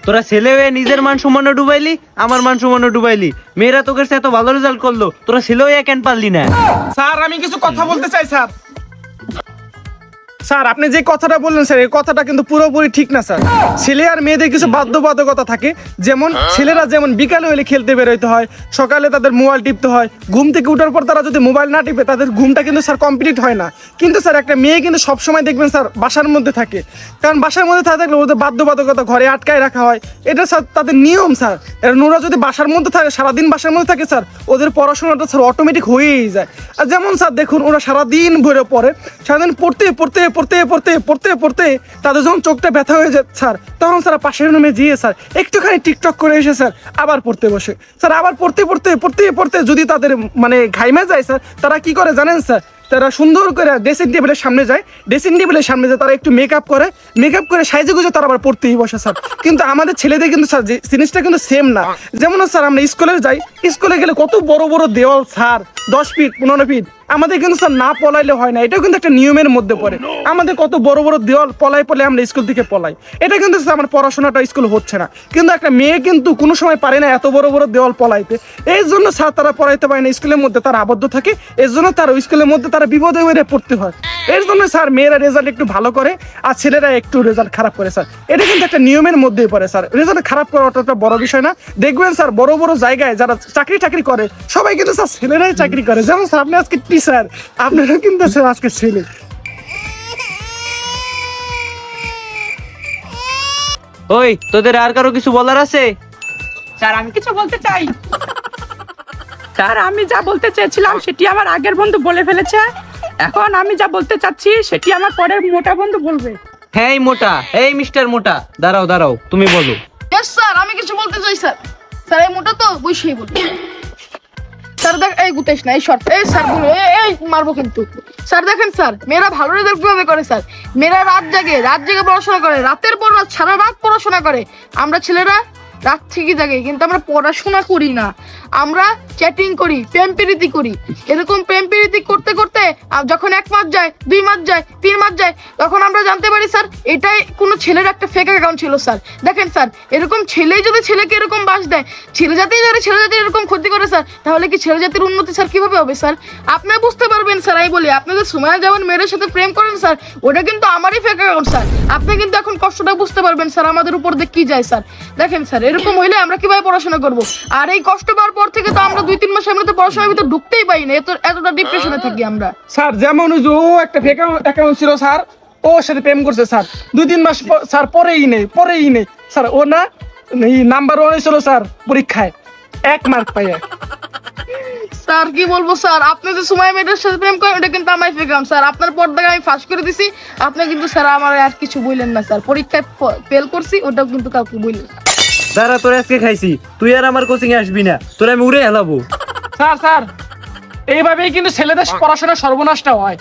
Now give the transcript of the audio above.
তোরা ছেলে হয়ে নিজের মান সম্মান ডুবাইলি, আমার মান সম্মান ডুবাইলি। মেয়েরা তোকে এত ভালো রেজাল্ট করলো, তোরা ছেলে হয়ে কেন পারলি না? স্যার আমি কিছু কথা বলতে চাই স্যার। স্যার আপনি যে কথাটা বললেন স্যার, এই কথাটা কিন্তু পুরোপুরি ঠিক না স্যার। ছেলে আর মেয়েদের কিছু বাধ্যবাধকতা থাকে, যেমন ছেলেরা যেমন বিকালে হলে খেলতে বেরোতে হয়, সকালে তাদের মোবাইল টিপতে হয়, ঘুম থেকে উঠার পর তারা যদি মোবাইল না টিপে তাদের ঘুমটা কিন্তু স্যার কমপ্লিট হয় না। কিন্তু স্যার একটা মেয়ে কিন্তু সবসময় দেখবেন স্যার বাসার মধ্যে থাকে, কারণ বাসার মধ্যে থাকলে ওদের বাধ্যবাধকতা ঘরে আটকায় রাখা হয়, এটা স্যার তাদের নিয়ম স্যার। ওরা যদি বাসার মধ্যে থাকে, সারাদিন বাসার মধ্যে থাকে স্যার, ওদের পড়াশোনাটা স্যার অটোমেটিক হয়েই যায়। আর যেমন স্যার দেখুন ওরা সারাদিন ভরে পড়ে, সারাদিন পড়তে পড়তে পড়তে পড়তে পড়তে পড়তে তাদের যখন চোখটা ব্যথা হয়ে যায় স্যার, তখন স্যার পাশের রুমে গিয়ে স্যার একটুখানি টিকটক করে এসে স্যার আবার পড়তে বসে। স্যার আবার পড়তে পড়তে পড়তে পড়তে যদি তাদের মানে ঘাইমে যায় স্যার, তারা কি করে জানেন স্যার? তারা সুন্দর করে ড্রেসিং টেবিলের সামনে যায়, ড্রেসিং টেবিলের সামনে যায় তারা একটু মেকআপ করে সাইজে গুজে তারা আবার পড়তেই বসে স্যার। কিন্তু আমাদের ছেলেদের কিন্তু স্যার জিনিসটা কিন্তু সেম না। যেমন স্যার আমরা স্কুলে যাই, স্কুলে গেলে কত বড় বড় দেওয়াল স্যার, 10 ফিট 15 ফিট, আমাদের কিন্তু স্যার না পলাইলে হয় না, এটাও কিন্তু একটা নিয়মের মধ্যে পড়ে। আমাদের কত বড় বড় দেওয়াল পলাই আমরা স্কুল থেকে পলাই, এটা কিন্তু স্যার আমার পড়াশোনাটা স্কুল হচ্ছে না। কিন্তু একটা মেয়ে কিন্তু কোনো সময় পারে না এত বড় বড় দেওয়াল পলাইতে, এই জন্য স্যার তারা পড়াইতে পারে না, স্কুলের মধ্যে তারা আবদ্ধ থাকে, এর জন্য তারা স্কুলের মধ্যে তারা বিপদে হয়ে পড়তে হয়। এর জন্য স্যার মেয়েরা রেজাল্ট একটু ভালো করে আর ছেলেরা একটু রেজাল্ট খারাপ করে স্যার, এটা কিন্তু একটা নিয়মের মধ্যেই পড়ে স্যার। রেজাল্ট খারাপ করাটা একটা বড় বিষয় না। দেখবেন স্যার বড় বড় জায়গায় যারা চাকরি করে সবাই কিন্তু স্যার ছেলেরাই চাকরি করে। যেমন স্যার আপনি আজকে টিচার, আপনারা কিন্তু স্যার আজকে ছেলে। ওই তোদের আর কারো কিছু বলার আছে? স্যার আমি কিছু বলতে চাই। স্যার আমি যা বলতে চেয়েছিলাম সেটি আমার আগের বন্ধু বলে ফেলেছে, এখন আমি যা বলতে চাচ্ছি সেটি আমার পরের মোটা বন্ধু বলবে। হ্যাঁ মোটা, এই মিস্টার মোটা, দাঁড়াও তুমি বলো। স্যার আমি কিছু বলতে চাই স্যার। স্যার এই মোটা তো বসেই বলি স্যার। দেখ এই গুতেশ না, এই শর্ট, এই স্যার এই মারবো কিন্তু। স্যার দেখেন স্যার মেয়েরা ভালো রেজাল্ট কিভাবে করে স্যার? মেয়েরা রাত জেগে পড়াশোনা করে, রাতের পর রাত সারা রাত পড়াশোনা করে। আমরা ছেলেরা রাত থেকে জাগে কিন্তু আমরা পড়াশোনা করি না, আমরা চ্যাটিং করি, প্রেম প্রীতি করি। এরকম প্রেম প্রীতি করতে করতে যখন 1 মাস যায়, 2 মাস যায়, 3 মাস যায়, তখন আমরা জানতে পারি স্যার এটাই কোনো ছেলের একটা ফেক অ্যাকাউন্ট ছিল স্যার। দেখেন স্যার এরকম ছেলেই যদি ছেলেকে এরকম বাস দেয়, ছেলে জাতি এরকম ক্ষতি করে স্যার, তাহলে কি ছেলে জাতির উন্নতি স্যার কিভাবে হবে স্যার? আপনি বুঝতে পারবেন স্যার। আমি বলি আপনাদের সময় যেমন মেয়ের সাথে প্রেম করেন স্যার, ওটা কিন্তু আমারই ফেক অ্যাকাউন্ট স্যার। আপনি কিন্তু এখন কষ্টটা বুঝতে পারবেন স্যার আমাদের উপর দিয়ে কি যায় স্যার। দেখেন স্যার এরকম হইলে আমরা কিভাবে পড়াশোনা করবো? আর এই কষ্ট পাওয়ার পর থেকে তো আমরা 2-3 মাস আমরা তো পড়াশোনার ভিতরে ঢুকতেই পাই না, এতটা ডিপ্রেশনে থাকি আমরা স্যার। যেমন ও একটা ফেক অ্যাকাউন্ট ছিল স্যার, ওর সাথে প্রেম করছে স্যার, 2-3 মাস স্যার পরেই নেই স্যার। ও না নাম্বার 1 ছিল স্যার পরীক্ষায়, 1 মার্ক পাই। স্যার কি বলবো স্যার, আপনি যে সময় মেয়েটার সাথে প্রেম করেন এটা কিন্তু আমার ফেক অ্যাকাউন্ট স্যার। আপনার পর্দাকে আমি ফাঁস করে দিছি, আপনি কিন্তু স্যার আমার আর কিছু বললেন না স্যার। পরীক্ষায় ফেল করছি ওটাও কিন্তু কাউকে বললেন না। দাঁড়া তোরা আজকে খাইছি, তুই আর আমার কোচিং এ আসবি না, তোরা আমি উড়ে হেলাবো। স্যার এইভাবেই কিন্তু ছেলেদের পড়াশোনার সর্বনাশটা হয়।